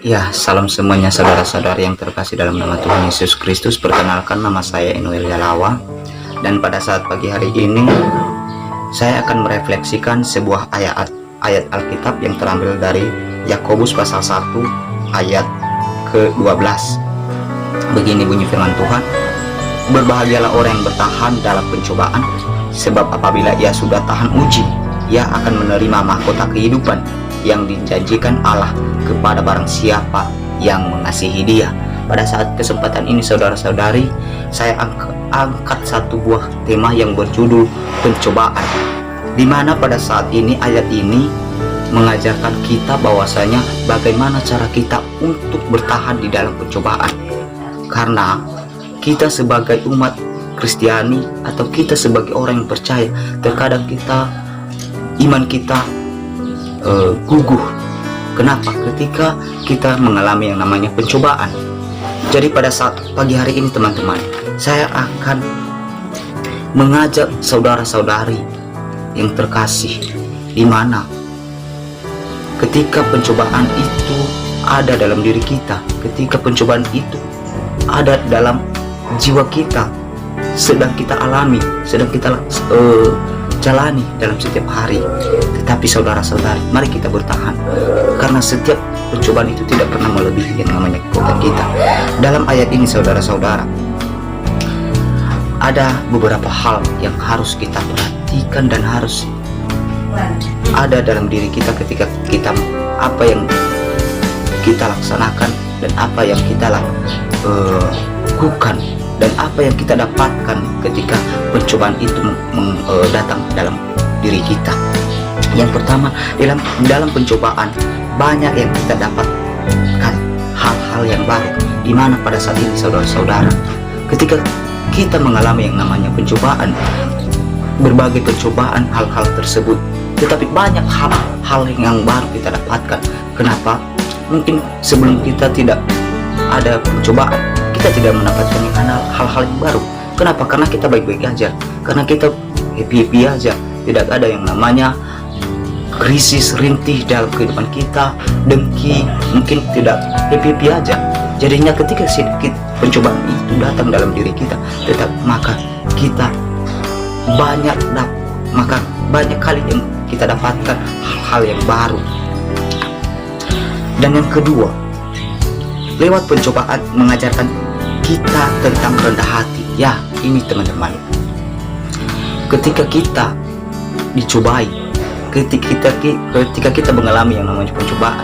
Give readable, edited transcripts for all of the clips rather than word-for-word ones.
Ya, salam semuanya saudara-saudari yang terkasih dalam nama Tuhan Yesus Kristus. Perkenalkan, nama saya Inuel Yalawa. Dan pada saat pagi hari ini, saya akan merefleksikan sebuah ayat Alkitab yang terambil dari Yakobus pasal 1 ayat ke-12. Begini bunyi firman Tuhan: "Berbahagialah orang yang bertahan dalam pencobaan, sebab apabila ia sudah tahan uji, ia akan menerima mahkota kehidupan yang dijanjikan Allah kepada barang siapa yang mengasihi Dia." Pada saat kesempatan ini saudara-saudari, saya angkat satu buah tema yang berjudul pencobaan, di mana pada saat ini ayat ini mengajarkan kita bahwasanya bagaimana cara kita untuk bertahan di dalam pencobaan. Karena kita sebagai umat Kristiani atau kita sebagai orang yang percaya, terkadang iman kita guguh. Kenapa? Ketika kita mengalami yang namanya pencobaan. Jadi pada saat pagi hari ini teman-teman, saya akan mengajak saudara-saudari yang terkasih, di mana ketika pencobaan itu ada dalam diri kita, ketika pencobaan itu ada dalam jiwa kita, sedang kita alami, sedang kita jalani dalam setiap hari. Tetapi saudara-saudari, mari kita bertahan, karena setiap pencobaan itu tidak pernah melebihi yang namanya kekuatan kita. Dalam ayat ini saudara-saudara, ada beberapa hal yang harus kita perhatikan dan harus ada dalam diri kita ketika kita apa yang kita laksanakan dan apa yang kita lakukan dan apa yang kita dapatkan ketika pencobaan itu datang dalam diri kita. Yang pertama, dalam pencobaan banyak yang kita dapatkan hal-hal yang baru, di mana pada saat ini saudara-saudara, ketika kita mengalami yang namanya pencobaan, berbagai pencobaan hal-hal tersebut, tetapi banyak hal yang baru kita dapatkan. Kenapa? Mungkin sebelum kita tidak ada pencobaan, kita tidak mendapatkan hal-hal yang baru. Kenapa? Karena kita baik-baik aja, karena kita happy-happy aja, tidak ada yang namanya krisis rintih dalam kehidupan kita, dengki, mungkin tidak happy-happy aja. Jadinya ketika sedikit pencobaan itu datang dalam diri kita, maka kita banyak kali yang kita dapatkan hal-hal yang baru. Dan yang kedua, lewat pencobaan mengajarkan kita tentang rendah hati. Ya, ini teman-teman, ketika kita dicobai, ketika kita mengalami yang namanya pencobaan,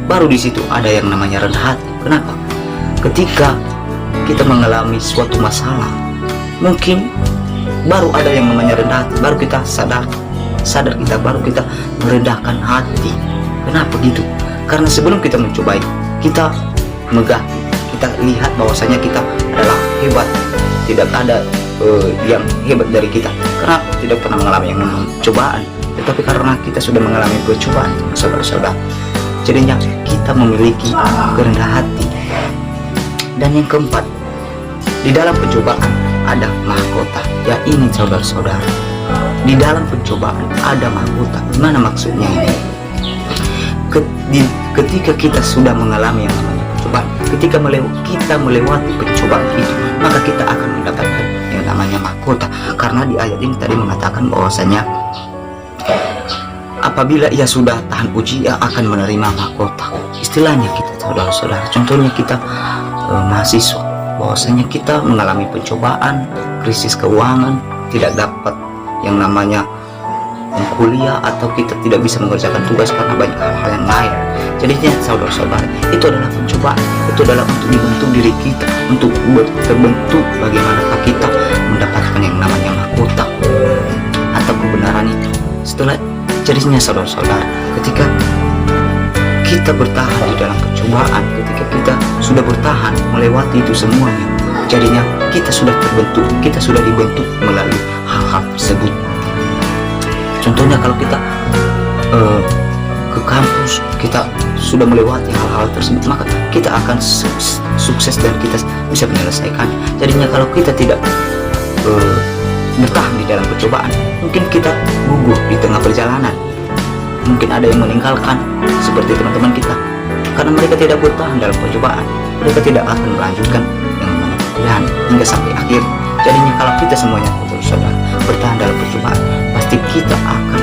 baru di situ ada yang namanya rendah hati. Kenapa? Ketika kita mengalami suatu masalah, mungkin baru ada yang namanya rendah hati, baru kita sadar kita, baru kita merendahkan hati. Kenapa gitu? Karena sebelum kita mencobai, kita megah, kita lihat bahwasanya kita adalah hebat, tidak ada yang hebat dari kita, karena tidak pernah mengalami yang namanya cobaan. Tetapi karena kita sudah mengalami percobaan, saudara-saudara, jadinya kita memiliki kerendahan hati. Dan yang keempat, di dalam pencobaan ada mahkota. Ya, ini saudara-saudara, di dalam pencobaan ada mahkota. Gimana maksudnya ini? Ketika kita sudah mengalami yang namanya pencobaan, ketika kita melewati pencobaan itu, maka kita akan mendapatkan yang namanya mahkota. Karena di ayat ini tadi mengatakan bahwasanya apabila ia sudah tahan uji, ia akan menerima mahkota. Istilahnya kita, saudara-saudara, contohnya kita mahasiswa, bahwasanya kita mengalami pencobaan, krisis keuangan, tidak dapat yang namanya kuliah, atau kita tidak bisa mengerjakan tugas karena banyak hal-hal yang lain. Jadinya saudara-saudara, itu adalah pencobaan, itu adalah untuk dibentuk diri kita, untuk terbentuk bagaimanakah kita mendapatkan yang namanya mahkota atau kebenaran itu. Setelah jadinya saudara-saudara, ketika kita bertahan di dalam pencobaan, ketika kita sudah bertahan melewati itu semuanya, jadinya kita sudah terbentuk, kita sudah dibentuk melalui hal-hal tersebut. Contohnya kalau kita ke kampus, kita sudah melewati hal-hal tersebut, maka kita akan sukses dan kita bisa menyelesaikan. Jadinya kalau kita tidak bertahan di dalam percobaan, mungkin kita gugur di tengah perjalanan, mungkin ada yang meninggalkan, seperti teman-teman kita Karena mereka tidak bertahan dalam pencobaan, mereka tidak akan melanjutkan yang namanya pilihan hingga sampai akhir. Jadinya kalau kita semuanya saudara bertahan dalam percobaan, pasti kita akan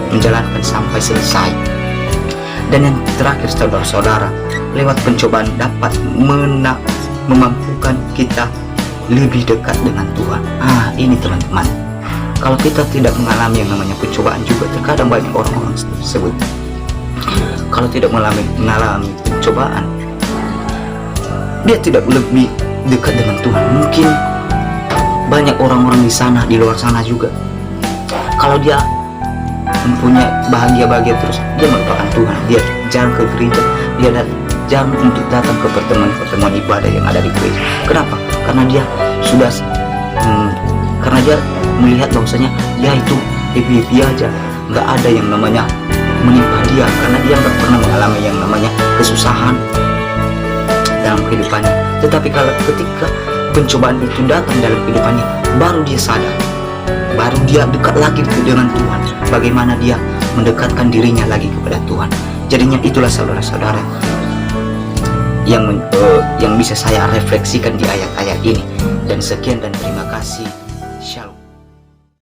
menjalankan sampai selesai. Dan yang terakhir saudara-saudara, lewat pencobaan dapat memampukan kita lebih dekat dengan Tuhan. Ini teman-teman, kalau kita tidak mengalami yang namanya pencobaan juga, terkadang banyak orang-orang tersebut kalau tidak mengalami pencobaan, dia tidak lebih dekat dengan Tuhan. Mungkin banyak orang-orang di luar sana juga, kalau dia mempunyai bahagia terus, dia melupakan Tuhan, dia jarang ke gereja, dia jarang untuk datang ke pertemuan ibadah yang ada di gereja. Kenapa? Karena dia sudah karena dia melihat bahwasanya dia itu happy aja, nggak ada yang namanya menimpa dia, karena dia nggak pernah mengalami yang namanya kesusahan dalam kehidupannya. Tetapi kalau ketika pencobaan itu datang dalam kehidupannya, baru dia sadar, baru dia dekat lagi dengan Tuhan, bagaimana dia mendekatkan dirinya lagi kepada Tuhan. Jadinya itulah saudara-saudara yang bisa saya refleksikan di ayat-ayat ini. Dan sekian dan terima kasih.